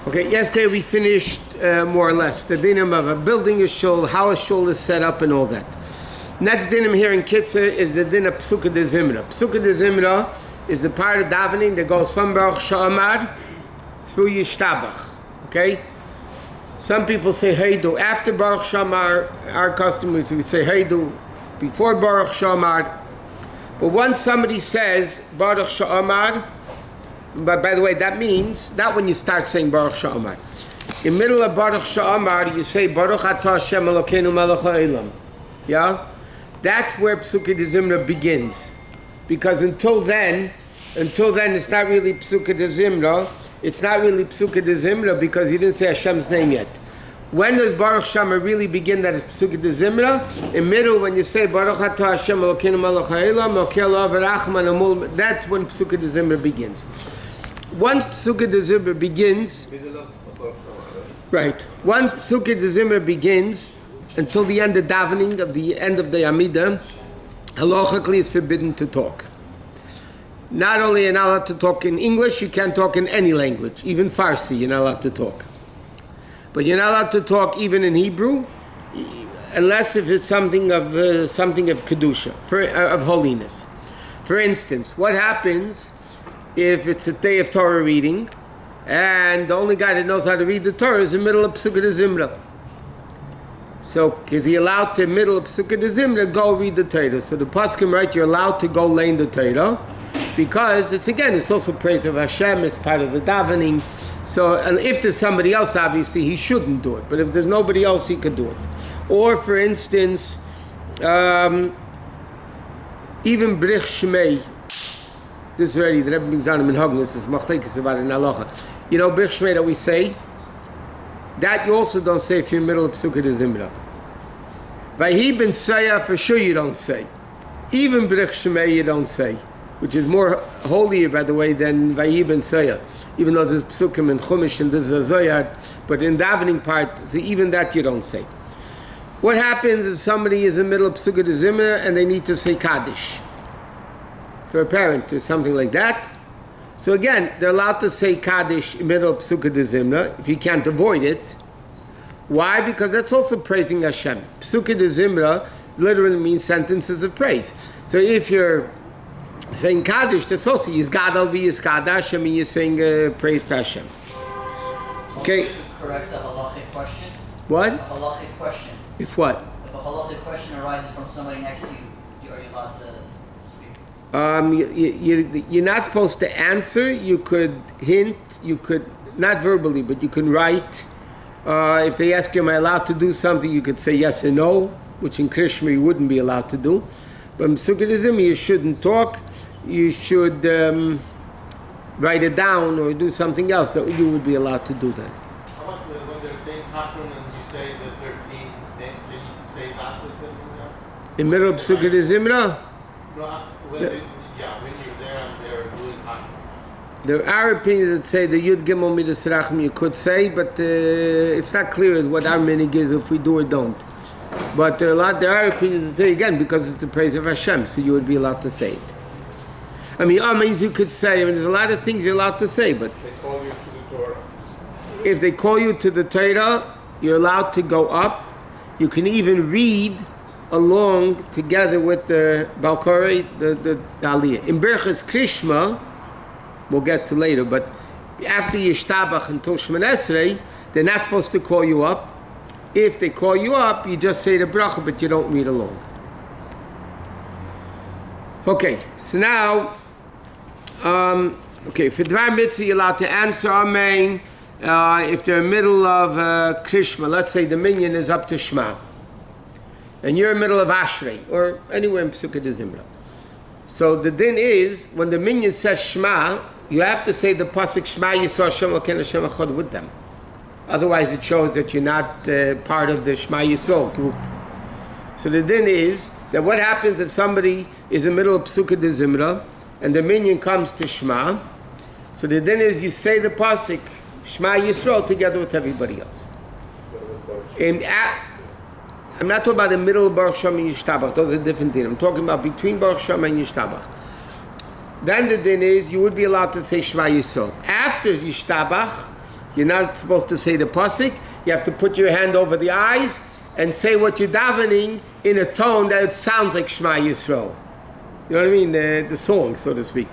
Okay, yesterday we finished more or less the dinim of building a shul, how a shul is set up and all that. Next dinim here in Kitzur is the din of Pesukei Dezimra. Pesukei Dezimra is the part of davening that goes from Baruch Sha'amar through Yishtabach. Okay? Some people say Heidu after Baruch Sha'amar. Our custom is we say Heidu before Baruch Sha'amar. But once somebody says Baruch Sha'amar, but by the way, that means not when you start saying Baruch Sha'amar. In the middle of Baruch Sha'amar, you say Baruch Atah Hashem Elokeinu Melech HaOlam. Yeah? That's where Pesukei Dezimra begins. Because until then, it's not really Pesukei Dezimra. It's not really Pesukei Dezimra because you didn't say Hashem's name yet. When does Baruch Sha'amar really begin? That is Pesukei Dezimra. In the middle, when you say Baruch Atah Hashem Elokeinu Melech HaOlam, Okel V'Rachman Amul, that's when Pesukei Dezimra begins. Once Pesukei Dezimra begins, right? Once Pesukei Dezimra begins, until the end of davening, of the end of the Amidah, halachically it's forbidden to talk. Not only are you not allowed to talk in English, you can't talk in any language, even Farsi. You're not allowed to talk, but you're not allowed to talk even in Hebrew, unless if it's something of kedusha, of holiness. For instance, what happens if it's a day of Torah reading, and the only guy that knows how to read the Torah is in the middle of Pesukei Dezimra? So, is he allowed to, in the middle of Pesukei Dezimra, go read the Torah? So the Pasuk write, you're allowed to go learn the Torah, because it's also praise of Hashem, it's part of the davening. So, and if there's somebody else, obviously, he shouldn't do it. But if there's nobody else, he could do it. Or, for instance, even Brich Shmei, this is already, the Rebbe brings down in Minhag, this is machlekes about in halacha. You know, Brich Shmei that we say, that you also don't say if you're in the middle of Pesukei Dezimra. Vayhi ben Sayah, for sure you don't say. Even Brich Shmei you don't say, which is more holier, by the way, than Vayhi ben Sayah. Even though there's Pesukim and Chumash and there's a Zoyar, but in the davening part, so even that you don't say. What happens if somebody is in the middle of Pesukei Dezimra and they need to say Kaddish? For a parent or something like that. So again, they're allowed to say Kaddish in the middle of Pesukei Dezimra, if you can't avoid it. Why? Because that's also praising Hashem. Pesukei Dezimra literally means sentences of praise. So if you're saying Kaddish, that's also Yizgadal v'Yizgad Hashem, and you're saying praise to Hashem. Okay. Correct a halachic question? What? A halachic question. If what? If a halachic question arises from somebody next to you, are you allowed to speak? You're not supposed to answer. You could hint. You could, not verbally, but you can write. If they ask you, am I allowed to do something, you could say yes or no, which in Krishma you wouldn't be allowed to do. But in Pesukei Dezimra, you shouldn't talk. You should write it down or do something else that you would be allowed to do that. How about when they're saying Tachron and you say the 13, then can you say that with them? In the middle of Pesukei Dezimra? No, when you're there and they're doing Tachron. There are opinions that say the Yud Gimel Midas Rachim you could say, but it's not clear what our minig is if we do or don't. But there are opinions that say again because it's the praise of Hashem, so you would be allowed to say it. I mean, means you could say. There's a lot of things you're allowed to say, but They call you to the Torah. if they call you to the Torah, you're allowed to go up. You can even read along together with the Balkari, the Aliyah. In Berchas Krishma, we'll get to later, but after Yishtabach until Shemon Esrei, they're not supposed to call you up. If they call you up, you just say the bracha, but you don't read along. Okay, so now, for Dvar Mitzvah, you're allowed to answer Amen. If they're in the middle of Krishma, let's say the minyan is up to Shema, and you're in the middle of Ashrei, or anywhere in Pesukei Dezimra. So the din is, when the minyan says Shema, you have to say the pasuk Shema Yisrael Hashem Elokeinu Hashem Echad with them. Otherwise it shows that you're not part of the Shema Yisrael group. So the din is that what happens if somebody is in the middle of Pesukei Dezimra and the minyan comes to Shema, so the din is you say the pasuk Shema Yisrael together with everybody else. I'm not talking about the middle of Baruch Shama and Yishtabach. Those are different things. I'm talking about between Baruch Shama and Yishtabach. Then the din is you would be allowed to say Shema Yisrael. After Yishtabach, You're not supposed to say the pasuk. You have to put your hand over the eyes and say what you're davening in a tone that it sounds like Shema Yisrael. You know what I mean? The song, so to speak.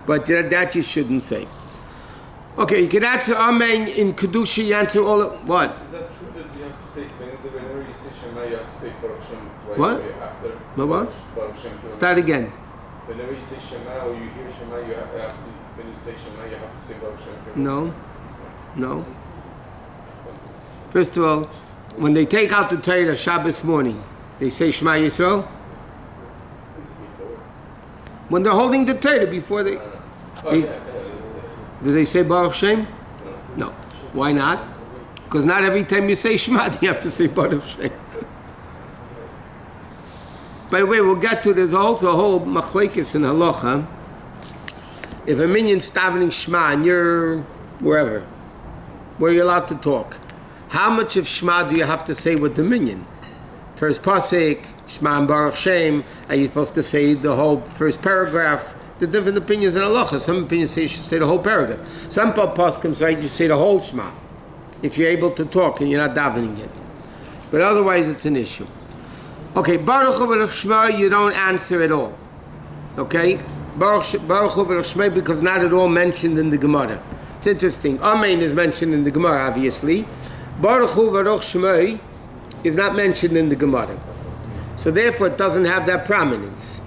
But that you shouldn't say. Okay, you can answer Amen in Kedusha. You answer all of what? Is that true that you have to say whenever you say Shema, you have to say Baruch Shem right What? away after? What? Baruch Shem. Start again. Whenever you say Shema or you hear Shema, you have to, when you say Shema, you have to say Baruch Shem. No. First of all, when they take out the Torah Shabbos morning, they say Shema Yisrael. When they're holding the Torah before they do they say Baruch Shem? No. Why not? Because not every time you say Shema, you have to say Baruch Shem. By the way, we'll get to this also a whole machlekes in halacha. If a minyan's davening Shema and you're wherever, where you're allowed to talk, how much of Shema do you have to say with the minyan? First pasuk, Shema and Baruch Shem, are you supposed to say the whole first paragraph? The different opinions in halacha. Some opinions say you should say the whole paragraph. Some poskim say you say the whole Shema if you're able to talk and you're not davening it. But otherwise, it's an issue. Okay, Baruch Hu Baruch Shema, you don't answer at all. Okay, Baruch Hu Baruch Shema, because not at all mentioned in the Gemara. It's interesting. Amen is mentioned in the Gemara, obviously. Baruch Hu Baruch Shema is not mentioned in the Gemara, so therefore it doesn't have that prominence.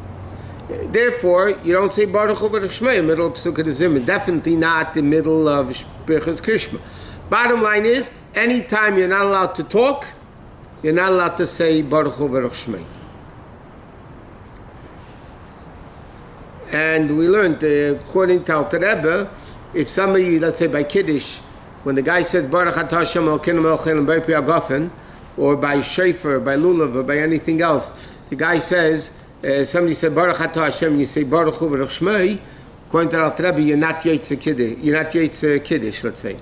Therefore, you don't say Baruch Hu Baruch Shema in the middle of Pesukei Dezimra. Definitely not the middle of Birchas Krishma. Bottom line is, anytime you're not allowed to talk, you're not allowed to say Baruch Hu Baruch Shema. And we learned, according to Alter Rebbe, if somebody, let's say by Kiddush, when the guy says Baruch Atah Hashem Elokeinu melech haolam b'rei pri hagafen, or by Shofar, by Lulav, or by anything else, the guy says, somebody said Baruch Atah Hashem, and you say Baruch Hu Baruch Shema, according to Alter Rebbe, you're not Yetzer Kiddush, let's say,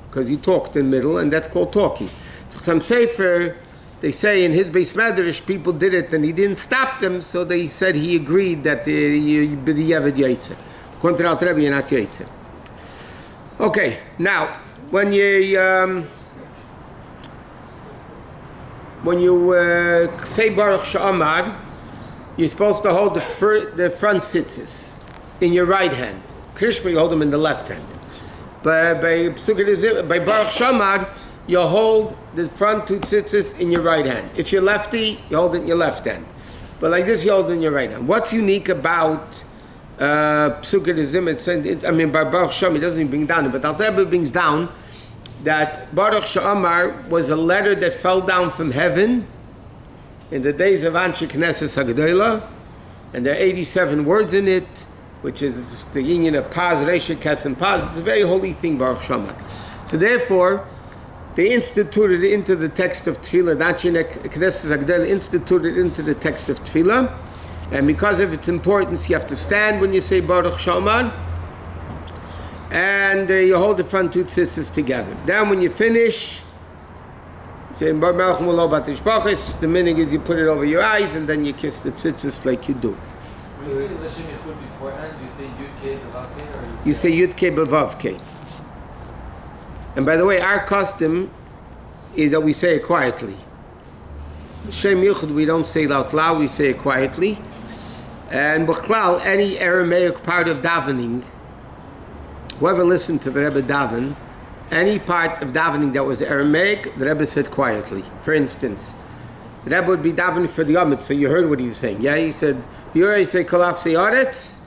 because you talked in the middle, and that's called talking. So some Sefer, they say in his Beis Medrash, people did it, and he didn't stop them, so they said he agreed that you b'diavad Yetzer. According to Alter Rebbe, you're not Yetzer. Okay, now, when you say Baruch Sha'amar, you're supposed to hold the front tzitzis in your right hand. Krishma, you hold them in the left hand. By Baruch Sha'amar, you hold the front two tzitzis in your right hand. If you're lefty, you hold it in your left hand. But like this, you hold it in your right hand. What's unique about Pesukei Dezimra? By Baruch Sha'amar, it doesn't even bring down, but Alter Rebbe brings down that Baruch Sha'amar was a letter that fell down from heaven in the days of Anshe Knesset Hagdolah, and there are 87 words in it, which is the union of Paz, Reisha, Kes, and Paz. It's a very holy thing, Baruch Sha'amar. So therefore, they instituted it into the text of Tefillah. Anshe Knesset Hagdolah instituted it into the text of Tefillah, and because of its importance, you have to stand when you say Baruch Sha'amar, and you hold the front two tzitzis together. Then when you finish, you say the meaning is you put it over your eyes and then you kiss the tzitzis like you do. When you say Hashem Yichud beforehand, you say Yud Kei B'Vav Kei, or You say Yud Kei B'Vav Kei. And by the way, our custom is that we say it quietly. Shem Yichud we don't say it out loud, we say it quietly. And B'chlal, any Aramaic part of davening, whoever listened to the Rebbe daven, any part of davening that was Aramaic, the Rebbe said quietly. For instance, the Rebbe would be davening for the Yomit, so you heard what he was saying. Yeah, he said, you already say Kolaf Seyaretz.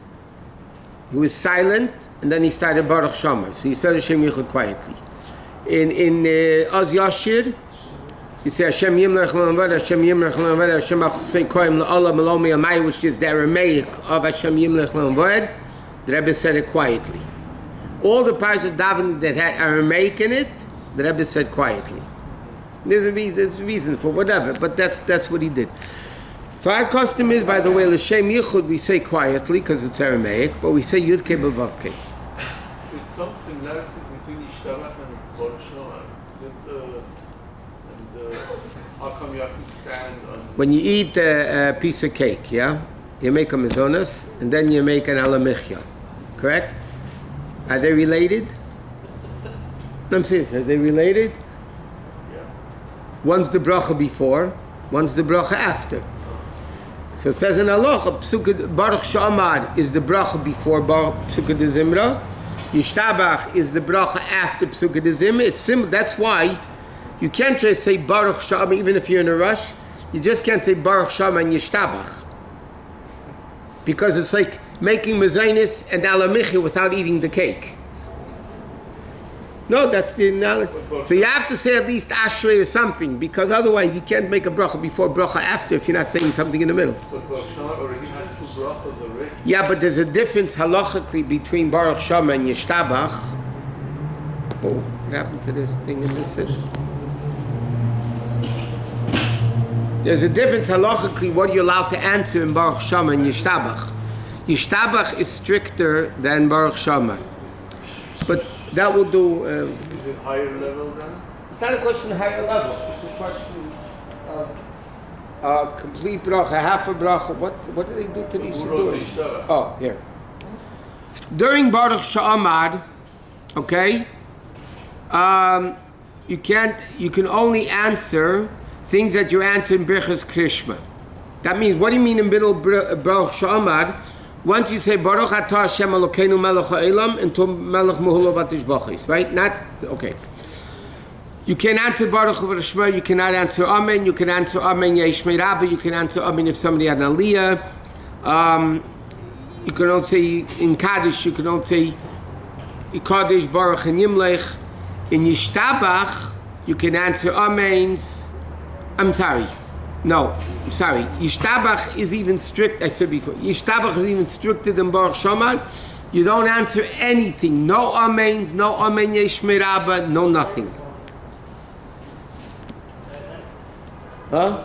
He was silent, and then he started Baruch Sha'amar. So he said Hashem Yichud quietly. In Oz Yashir, you say Hashem Yimlech L'Amvad, Hashem Yimlech L'Amvad, Hashem Achusei Koyim L'Olam Elomi Amai, which is the Aramaic of Hashem Yimlech L'Amvad. The Rebbe said it quietly. All the parts of davening that had Aramaic in it, the Rebbe said quietly. There's a reason for whatever, but that's what he did. So our custom is, by the way, L'Shem Yichud we say quietly because it's Aramaic, but we say Yud Kei B'Vav Kei. There's some similarities between Ishtarach and Baruch Sha'amar. How come you have to stand on... When you eat a piece of cake, yeah, you make a mezonos and then you make an alamichya, correct? Are they related? I'm serious. Are they related? Yeah. One's the bracha before, one's the bracha after. So it says in Halacha, Pesukei Baruch She'amar is the bracha before Pesukei Dezimra. Yishtabach is the bracha after Pesukei Dezimra. It's simple. That's why you can't just say Baruch She'amar even if you're in a rush. You just can't say Baruch She'amar and Yishtabach. Because it's like making mezainis and alamichi without eating the cake. No, that's the analogy. So you have to say at least Ashrei or something, because otherwise you can't make a bracha before bracha after if you're not saying something in the middle. So Baruch She'amar already has two brachas already. Yeah, but there's a difference halachically between Baruch She'amar and Yishtabach. Oh, what happened to this thing in this city? There's a difference halachically what you're allowed to answer in Baruch She'amar and Yishtabach. Yishtabach is stricter than Baruch She'amar. But that will do. Is it higher level then? It's not a question of higher level. It's a question of complete bracha, half a bracha. What did they do to these? Who wrote the Yishtabach? Oh, here. During Baruch She'amar, okay, you can only answer things that you answer in Birchas Krishma. That means, what do you mean in middle Baruch She'amar? Once you say Baruch Atah Hashem Elokeinu Melech HaOlam until Melech Muhulo Batishbachis, right? Not okay. You can answer Baruch Shema. You cannot answer Amen. You can answer Amen Yeshmei Rabbi. You can answer Amen if somebody had an Aliyah. You can only say in Kaddish. You can only say Kaddish Baruch and Yimlech. In Yishtabach, you can answer Amens. I'm sorry. No, sorry. Yishtabach is even strict. I said before. Yishtabach is even stricter than Baruch She'amar. You don't answer anything. No amens, no amen yeshmei rabba, no nothing. Huh?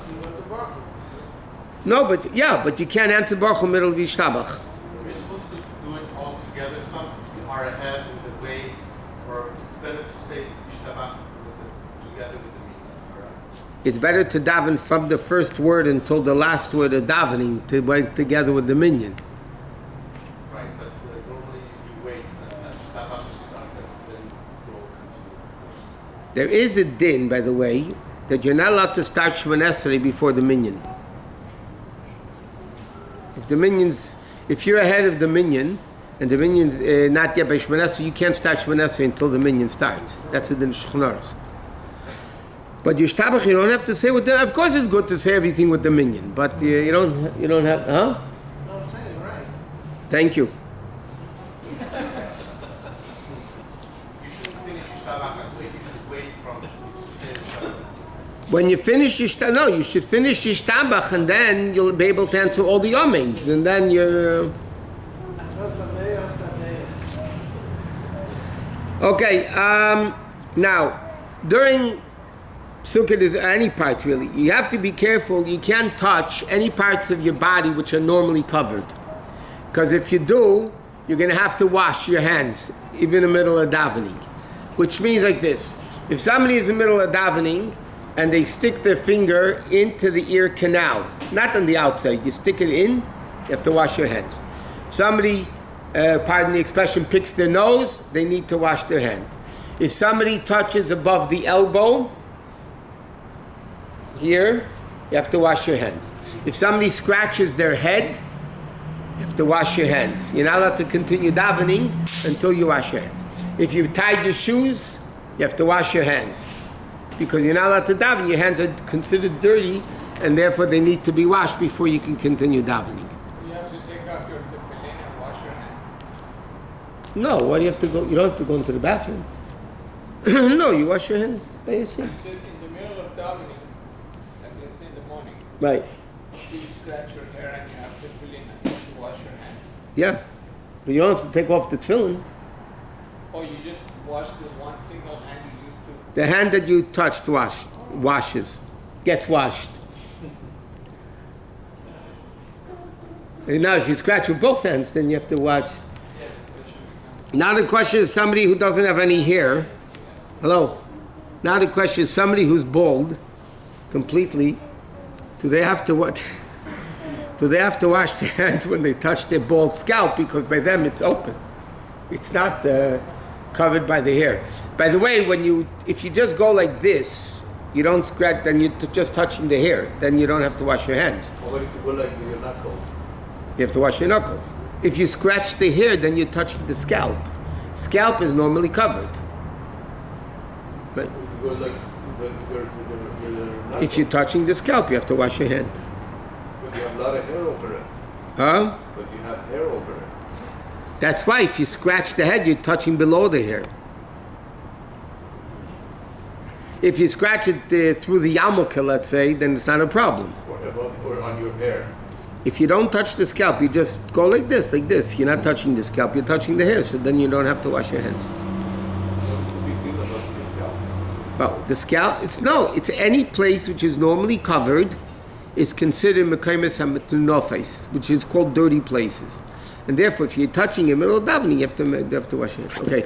No, but you can't answer Baruch in the middle of Yishtabach. We're supposed to do it all together. Some are ahead with the way, or it's better to say Ishtabach together with the meaning. It's better to daven from the first word until the last word of davening to work together with the minyan. Right, but normally you wait and Ishtabach to start, then go continue. There is a din, by the way, that you're not allowed to start Shemoneh Esrei before the minyan. If you're ahead of the minyan, and the minyan's not yet by Shemoneh Esrei, you can't start Shemoneh Esrei until the minyan starts. That's the din of Shulchan Aruch. But Yishtabach, you don't have to say with them. Of course, it's good to say everything with the minyan, but you don't have. Huh? No, I'm saying right. Thank you. You shouldn't finish Ishtabach and wait. You should wait from Ishtabach. When you finish no, you should finish Yishtabach, and then you'll be able to answer all the amens, and then you're. Okay. Now, during Sukkot is any part really. You have to be careful. You can't touch any parts of your body which are normally covered, because if you do, you're going to have to wash your hands, even in the middle of davening. Which means like this: if somebody is in the middle of davening and they stick their finger into the ear canal, not on the outside, you stick it in, you have to wash your hands. If somebody, pardon the expression, picks their nose, they need to wash their hand. If somebody touches above the elbow, here, you have to wash your hands. If somebody scratches their head, you have to wash your hands. You're not allowed to continue davening until you wash your hands. If you tied your shoes, you have to wash your hands. Because you're not allowed to daven, your hands are considered dirty, and therefore they need to be washed before you can continue davening. You have to take off your tefillin and wash your hands. No, why do you have to go? You don't have to go into the bathroom. No, you wash your hands by yourself. You sit in the middle of davening, like let's say in the morning. Right. So you scratch your hair and you have tefillin and you have to wash your hands. Yeah. But you don't have to take off the tefillin. Or you just wash the one single hand you used to. The hand that you touched washes. Gets washed. And now if you scratch with both hands, then you have to wash. Now the question is somebody who doesn't have any hair. Hello? Now the question is somebody who's bald completely. Do they have to what? Do they have to wash their hands when they touch their bald scalp? Because by them it's open. It's not covered by the hair. By the way, if you just go like this, you don't scratch, then you're just touching the hair. Then you don't have to wash your hands. Or what if you go like with your knuckles? You have to wash your knuckles. If you scratch the hair, then you're touching the scalp. Scalp is normally covered. Right? If you go like with your knuckles, If you're touching the scalp, you have to wash your hand. but you have a lot of hair over it. Huh? But you have hair over it. That's why if you scratch the head, you're touching below the hair. If you scratch it through the yarmulke, let's say, then it's not a problem. Or above or on your hair. If you don't touch the scalp, you just go like this. You're not touching the scalp, you're touching the hair, so then you don't have to wash your hands. What's the big deal about your scalp? Well, it's any place which is normally covered is considered mekaymes hametunofes, which is called dirty places. And therefore, if you're touching in the middle of davening, you have to wash your hands. Okay.